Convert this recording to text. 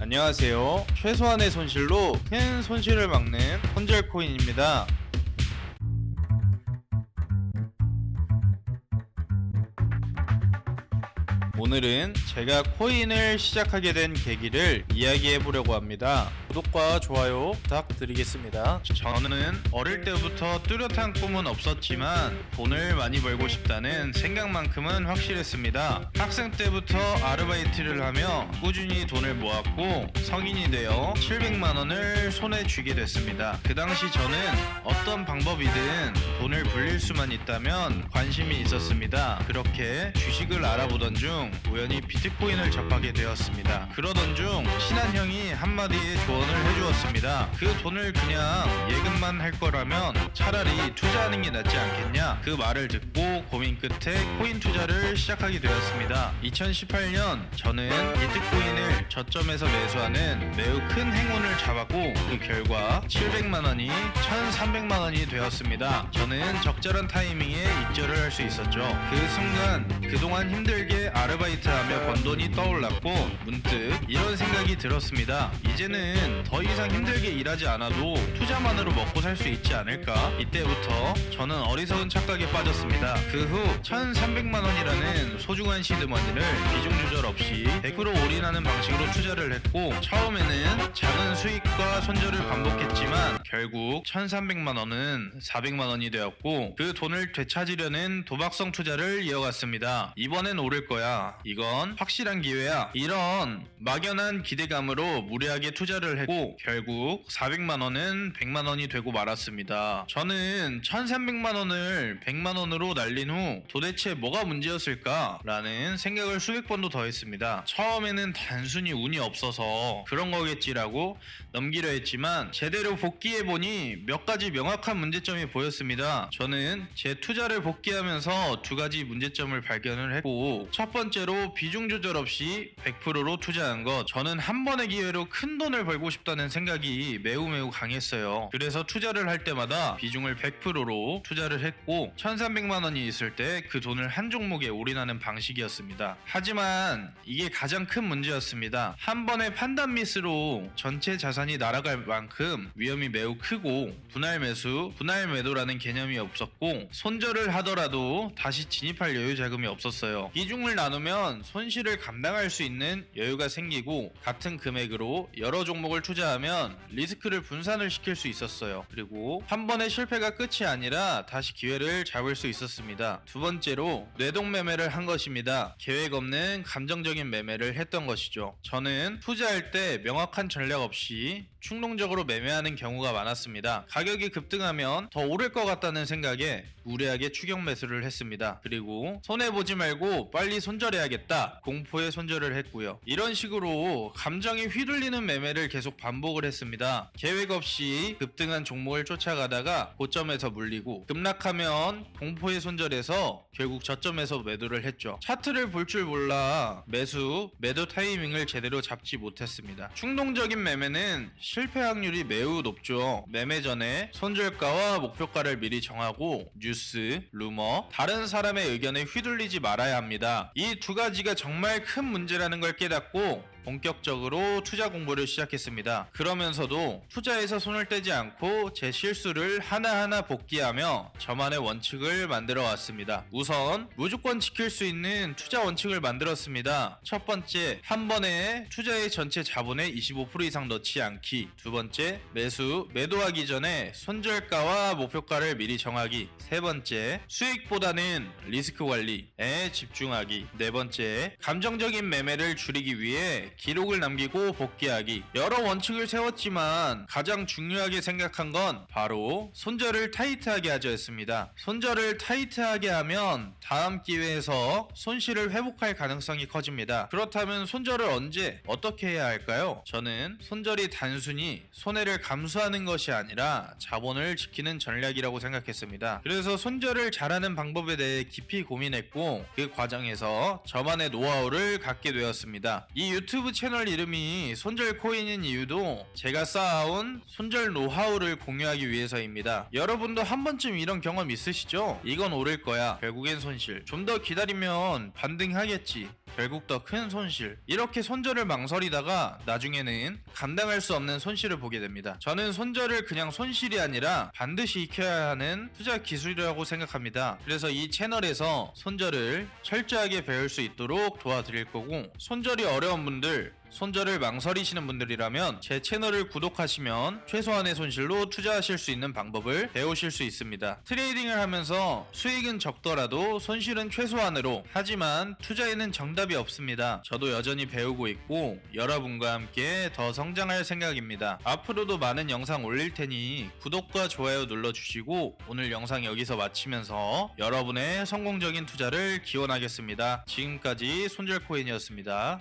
안녕하세요. 최소한의 손실로 큰 손실을 막는 손절 코인입니다. 오늘은 제가 코인을 시작하게 된 계기를 이야기해 보려고 합니다. 구독과 좋아요 부탁드리겠습니다. 저는 어릴 때부터 뚜렷한 꿈은 없었지만 돈을 많이 벌고 싶다는 생각만큼은 확실했습니다. 학생 때부터 아르바이트를 하며 꾸준히 돈을 모았고 성인이 되어 700만 원을 손에 쥐게 됐습니다. 그 당시 저는 어떤 방법이든 돈을 불릴 수만 있다면 관심이 있었습니다. 그렇게 주식을 알아보던 중 우연히 비트코인을 접하게 되었습니다. 그러던 중 친한 형이 한마디의 조언을 해주었습니다. 그 돈을 그냥 예금만 할 거라면 차라리 투자하는 게 낫지 않겠냐. 그 말을 듣고 고민 끝에 코인 투자를 시작하게 되었습니다. 2018년 저는 비트코인을 저점에서 매수하는 매우 큰 행운을 잡았고 그 결과 700만 원이 1300만 원이 되었습니다. 저는 적절한 타이밍에 입절을 할 수 있었죠. 그 순간 그동안 힘들게 아르바이트하며 번 돈이 떠올랐고 문득 이런 생각이 들었습니다. 이제는 더 이상 힘들게 일하지 않아도 투자만으로 먹고 살 수 있지 않을까? 이때부터 저는 어리석은 착각에 빠졌습니다. 그 후 1300만 원이라는 소중한 시드머니를 비중 조절 없이 100% 올인하는 방식으로 투자를 했고 처음에는 작은 수익과 손절을 반복했지만 결국 1300만 원은 400만 원이 되었고 그 돈을 되찾으려는 도박성 투자를 이어갔습니다. 이번엔 오를 거야. 이건 확실한 기회야. 이런 막연한 기대감으로 무리하게 투자를 했고 결국 400만 원은 100만 원이 되고 말았습니다. 저는 1300만 원을 100만 원으로 날린 후 도대체 뭐가 문제였을까? 라는 생각을 수백 번도 더 했습니다. 처음에는 단순히 운이 없어서 그런 거겠지라고 넘기려 했지만 제대로 복귀해보니 몇 가지 명확한 문제점이 보였습니다. 저는 제 투자를 복귀하면서 두 가지 문제점을 발견을 했고 첫 번째로 비중 조절 없이 100%로 투자한 것. 저는 한 번의 기회로 큰 돈을 벌고 싶다는 생각이 매우 강했어요. 그래서 투자를 할 때마다 비중을 100%로 투자를 했고 1300만 원이 있을 때 그 돈을 한 종목에 올인하는 방식이었습니다. 하지만 이게 가장 큰 문제였습니다. 한 번의 판단 미스로 전체 자산이 날아갈 만큼 위험이 매우 크고 분할 매수, 분할 매도라는 개념이 없었고 손절을 하더라도 다시 진입할 여유 자금이 없었어요. 비중을 나누면 손실을 감당할 수 있는 여유가 생기고 같은 금액으로 여러 종목을 투자하면 리스크를 분산을 시킬 수 있었어요. 그리고 한 번의 실패가 끝이 아니라 다시 기회를 잡을 수 있었습니다. 두 번째로 뇌동 매매를 한 것입니다. 계획 없는 감정적인 매매를 했던 것이죠. 저는 투자할 때 명확한 전략 없이 충동적으로 매매하는 경우가 많았습니다. 가격이 급등하면 더 오를 것 같다는 생각에 무리하게 추격 매수를 했습니다. 그리고 손해보지 말고 빨리 손절해야겠다. 공포에 손절을 했고요. 이런 식으로 감정이 휘둘리는 매매를 계속 반복을 했습니다. 계획 없이 급등한 종목을 쫓아가다가 고점에서 물리고 급락하면 공포에 손절해서 결국 저점에서 매도를 했죠. 차트를 볼 줄 몰라 매도 타이밍을 제대로 잡지 못했습니다. 충동적인 매매는 실패 확률이 매우 높죠. 매매 전에 손절가와 목표가를 미리 정하고 뉴스, 루머, 다른 사람의 의견에 휘둘리지 말아야 합니다. 이 두 가지가 정말 큰 문제라는 걸 깨닫고 본격적으로 투자 공부를 시작했습니다. 그러면서도 투자에서 손을 떼지 않고 제 실수를 하나하나 복귀하며 저만의 원칙을 만들어 왔습니다. 우선 무조건 지킬 수 있는 투자 원칙을 만들었습니다. 첫 번째, 한 번에 투자의 전체 자본의 25% 이상 넣지 않기. 두 번째, 매도하기 전에 손절가와 목표가를 미리 정하기. 세 번째, 수익보다는 리스크 관리에 집중하기. 네 번째, 감정적인 매매를 줄이기 위해 기록을 남기고 복귀하기. 여러 원칙을 세웠지만 가장 중요하게 생각한 건 바로 손절을 타이트하게 하자였습니다. 손절을 타이트하게 하면 다음 기회에서 손실을 회복할 가능성이 커집니다. 그렇다면 손절을 언제 어떻게 해야 할까요? 저는 손절이 단순히 손해를 감수하는 것이 아니라 자본을 지키는 전략이라고 생각했습니다. 그래서 손절을 잘하는 방법에 대해 깊이 고민했고 그 과정에서 저만의 노하우를 갖게 되었습니다. 이 유튜브 유튜브 채널 이름이 손절코인인 이유도 제가 쌓아온 손절 노하우를 공유하기 위해서입니다. 여러분도 한 번쯤 이런 경험 있으시죠? 이건 오를 거야. 결국엔 손실. 좀 더 기다리면 반등하겠지. 결국 더 큰 손실. 이렇게 손절을 망설이다가 나중에는 감당할 수 없는 손실을 보게 됩니다. 저는 손절을 그냥 손실이 아니라 반드시 익혀야 하는 투자 기술이라고 생각합니다. 그래서 이 채널에서 손절을 철저하게 배울 수 있도록 도와드릴 거고, 손절이 어려운 분들, 손절을 망설이시는 분들이라면 제 채널을 구독하시면 최소한의 손실로 투자하실 수 있는 방법을 배우실 수 있습니다. 트레이딩을 하면서 수익은 적더라도 손실은 최소한으로, 하지만 투자에는 정답이 없습니다. 저도 여전히 배우고 있고 여러분과 함께 더 성장할 생각입니다. 앞으로도 많은 영상 올릴 테니 구독과 좋아요 눌러주시고, 오늘 영상 여기서 마치면서 여러분의 성공적인 투자를 기원하겠습니다. 지금까지 손절코인이었습니다.